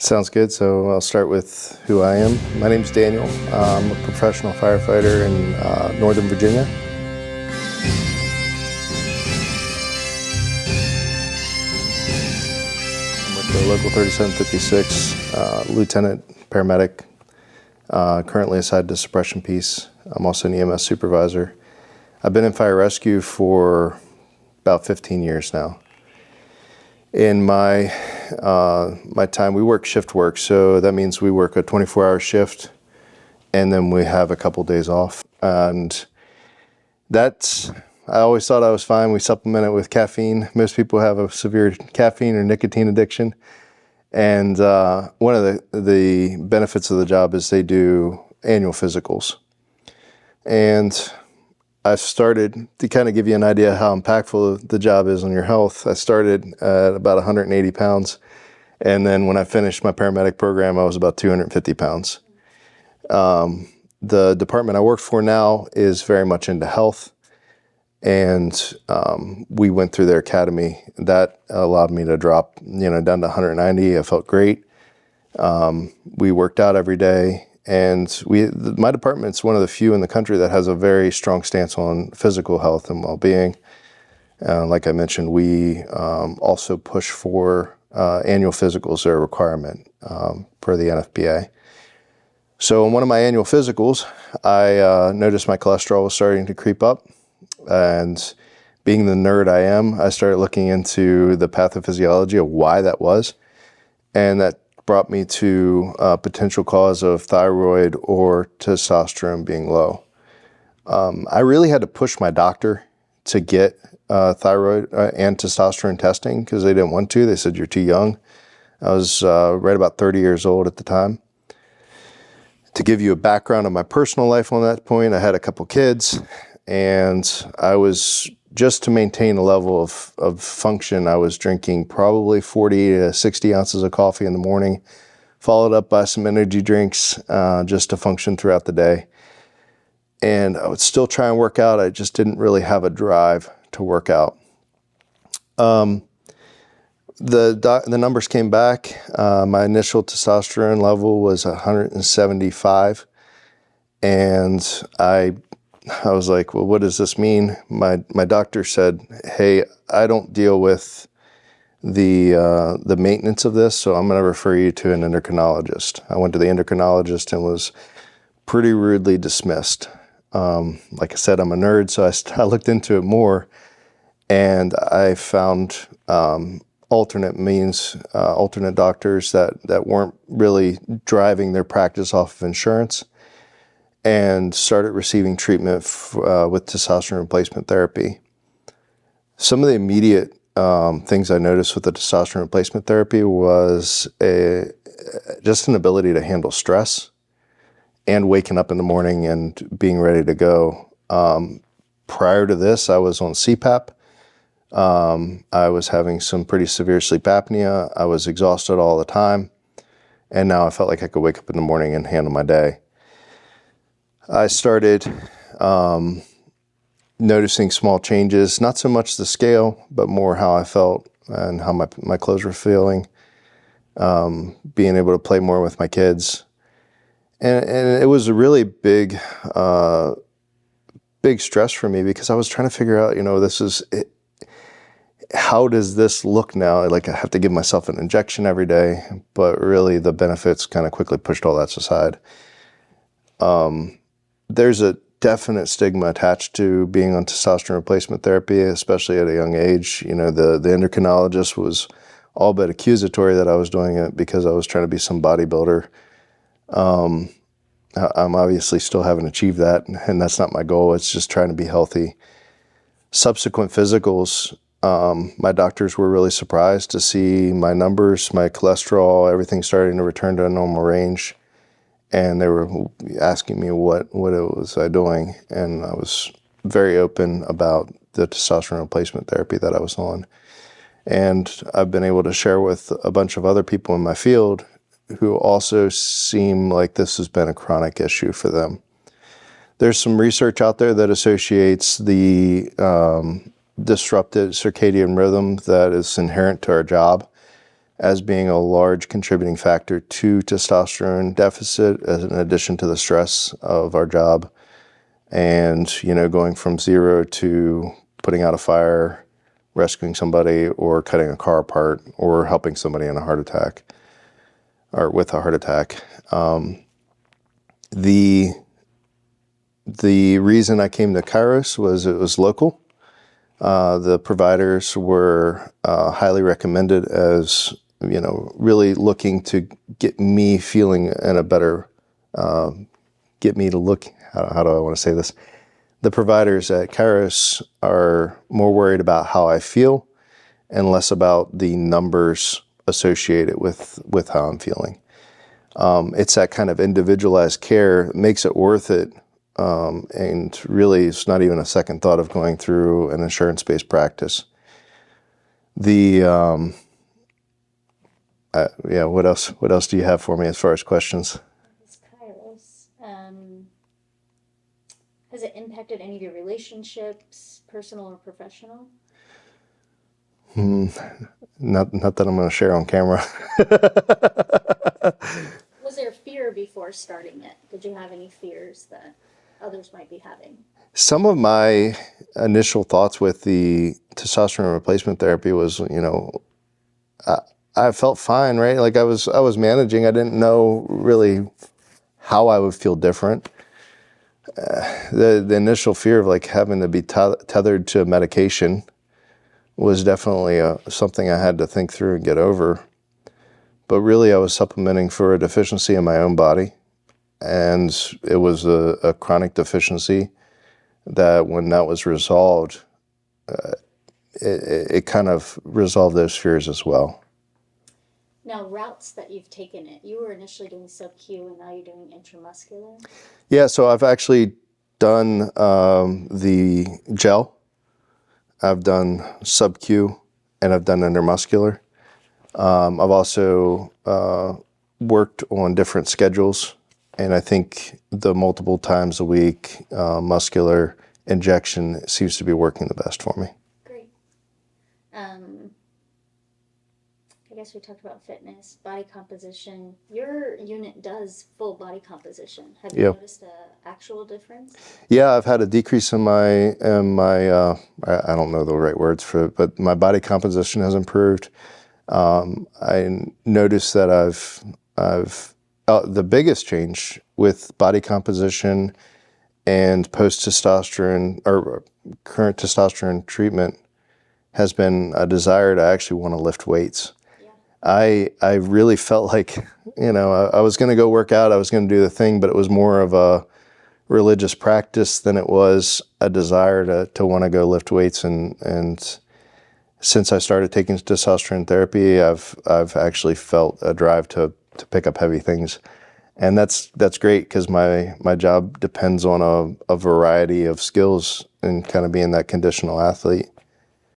Sounds good. So I'll start with who I am. My name's Daniel. I'm a professional firefighter in Northern Virginia. I'm with the local 3756, lieutenant paramedic, currently assigned to suppression piece. I'm also an EMS supervisor. I've been in fire rescue for about 15 years now. In my time, we work shift work, so that means we work a 24-hour shift, and then we have a couple days off. And I always thought I was fine. We supplement it with caffeine. Most people have a severe caffeine or nicotine addiction. And one of the benefits of the job is they do annual physicals. And I started, to kind of give you an idea how impactful the job is on your health, I started at about 180 pounds. And then when I finished my paramedic program, I was about 250 pounds. The department I work for now is very much into health. And we went through their academy. That allowed me to drop, down to 190. I felt great. We worked out every day. And my department's one of the few in the country that has a very strong stance on physical health and well-being. Like I mentioned, we also push for annual physicals. They're a requirement per the NFPA. So in one of my annual physicals, I noticed my cholesterol was starting to creep up. And being the nerd I am, I started looking into the pathophysiology of why that was. And that brought me to a potential cause of thyroid or testosterone being low. I really had to push my doctor to get thyroid and testosterone testing because they didn't want to. They said, "You're too young." I was right about 30 years old at the time. To give you a background of my personal life on that point, I had a couple kids, and I was, just to maintain a level of function, I was drinking probably 40 to 60 ounces of coffee in the morning, followed up by some energy drinks just to function throughout the day. And I would still try and work out. I just didn't really have a drive to work out. The numbers came back. My initial testosterone level was 175. And I was like, well, what does this mean? My doctor said, "Hey, I don't deal with the maintenance of this, so I'm going to refer you to an endocrinologist." I went to the endocrinologist and was pretty rudely dismissed. Like I said, I'm a nerd, so I looked into it more, and I found alternate doctors that weren't really driving their practice off of insurance, and started receiving treatment with testosterone replacement therapy. Some of the immediate things I noticed with the testosterone replacement therapy was just an ability to handle stress and waking up in the morning and being ready to go. Prior to this, I was on CPAP. I was having some pretty severe sleep apnea. I was exhausted all the time. And now I felt like I could wake up in the morning and handle my day. I started noticing small changes, not so much the scale, but more how I felt and how my clothes were feeling, being able to play more with my kids. And it was a really big stress for me because I was trying to figure out, how does this look now? Like, I have to give myself an injection every day, but really the benefits kind of quickly pushed all that aside. There's a definite stigma attached to being on testosterone replacement therapy, especially at a young age. The endocrinologist was all but accusatory that I was doing it because I was trying to be some bodybuilder. I'm obviously still haven't achieved that, and that's not my goal. It's just trying to be healthy. Subsequent physicals, my doctors were really surprised to see my numbers, my cholesterol, everything starting to return to a normal range. And they were asking me what it was I doing. And I was very open about the testosterone replacement therapy that I was on. And I've been able to share with a bunch of other people in my field who also seem like this has been a chronic issue for them. There's some research out there that associates the disrupted circadian rhythm that is inherent to our job as being a large contributing factor to testosterone deficit, as in addition to the stress of our job. And, going from zero to putting out a fire, rescuing somebody, or cutting a car apart, or helping somebody in a heart attack, or with a heart attack. The reason I came to Kairos was it was local. The providers were highly recommended as, really looking to get me feeling in a better, get me to look, how do I want to say this? The providers at Kairos are more worried about how I feel and less about the numbers associated with how I'm feeling. It's that kind of individualized care that makes it worth it. And really, it's not even a second thought of going through an insurance-based practice. What else? What else do you have for me as far as questions? This Kairos, has it impacted any of your relationships, personal or professional? Not that I'm going to share on camera. Was there fear before starting it? Did you have any fears that others might be having? Some of my initial thoughts with the testosterone replacement therapy was, I felt fine, right? Like I was managing. I didn't know really how I would feel different. The initial fear of like having to be tethered to medication was definitely something I had to think through and get over. But really, I was supplementing for a deficiency in my own body, and it was a chronic deficiency that when that was resolved, it kind of resolved those fears as well. Now, routes that you've taken it, you were initially doing sub-Q and now you're doing intramuscular? Yeah, so I've actually done the gel. I've done sub-Q, and I've done intramuscular. I've also worked on different schedules, and I think the multiple times a week muscular injection seems to be working the best for me. Great. I guess we talked about fitness, body composition. Your unit does full body composition. Have you noticed an actual difference? Yeah, I've had a decrease in my I don't know the right words for it, but my body composition has improved. I noticed that I've the biggest change with body composition and post-testosterone or current testosterone treatment has been a desire to actually want to lift weights. I really felt like, I was going to go work out, I was going to do the thing, but it was more of a religious practice than it was a desire to want to go lift weights. And since I started taking testosterone therapy, I've actually felt a drive to pick up heavy things. And that's great because my job depends on a variety of skills and kind of being that conditional athlete.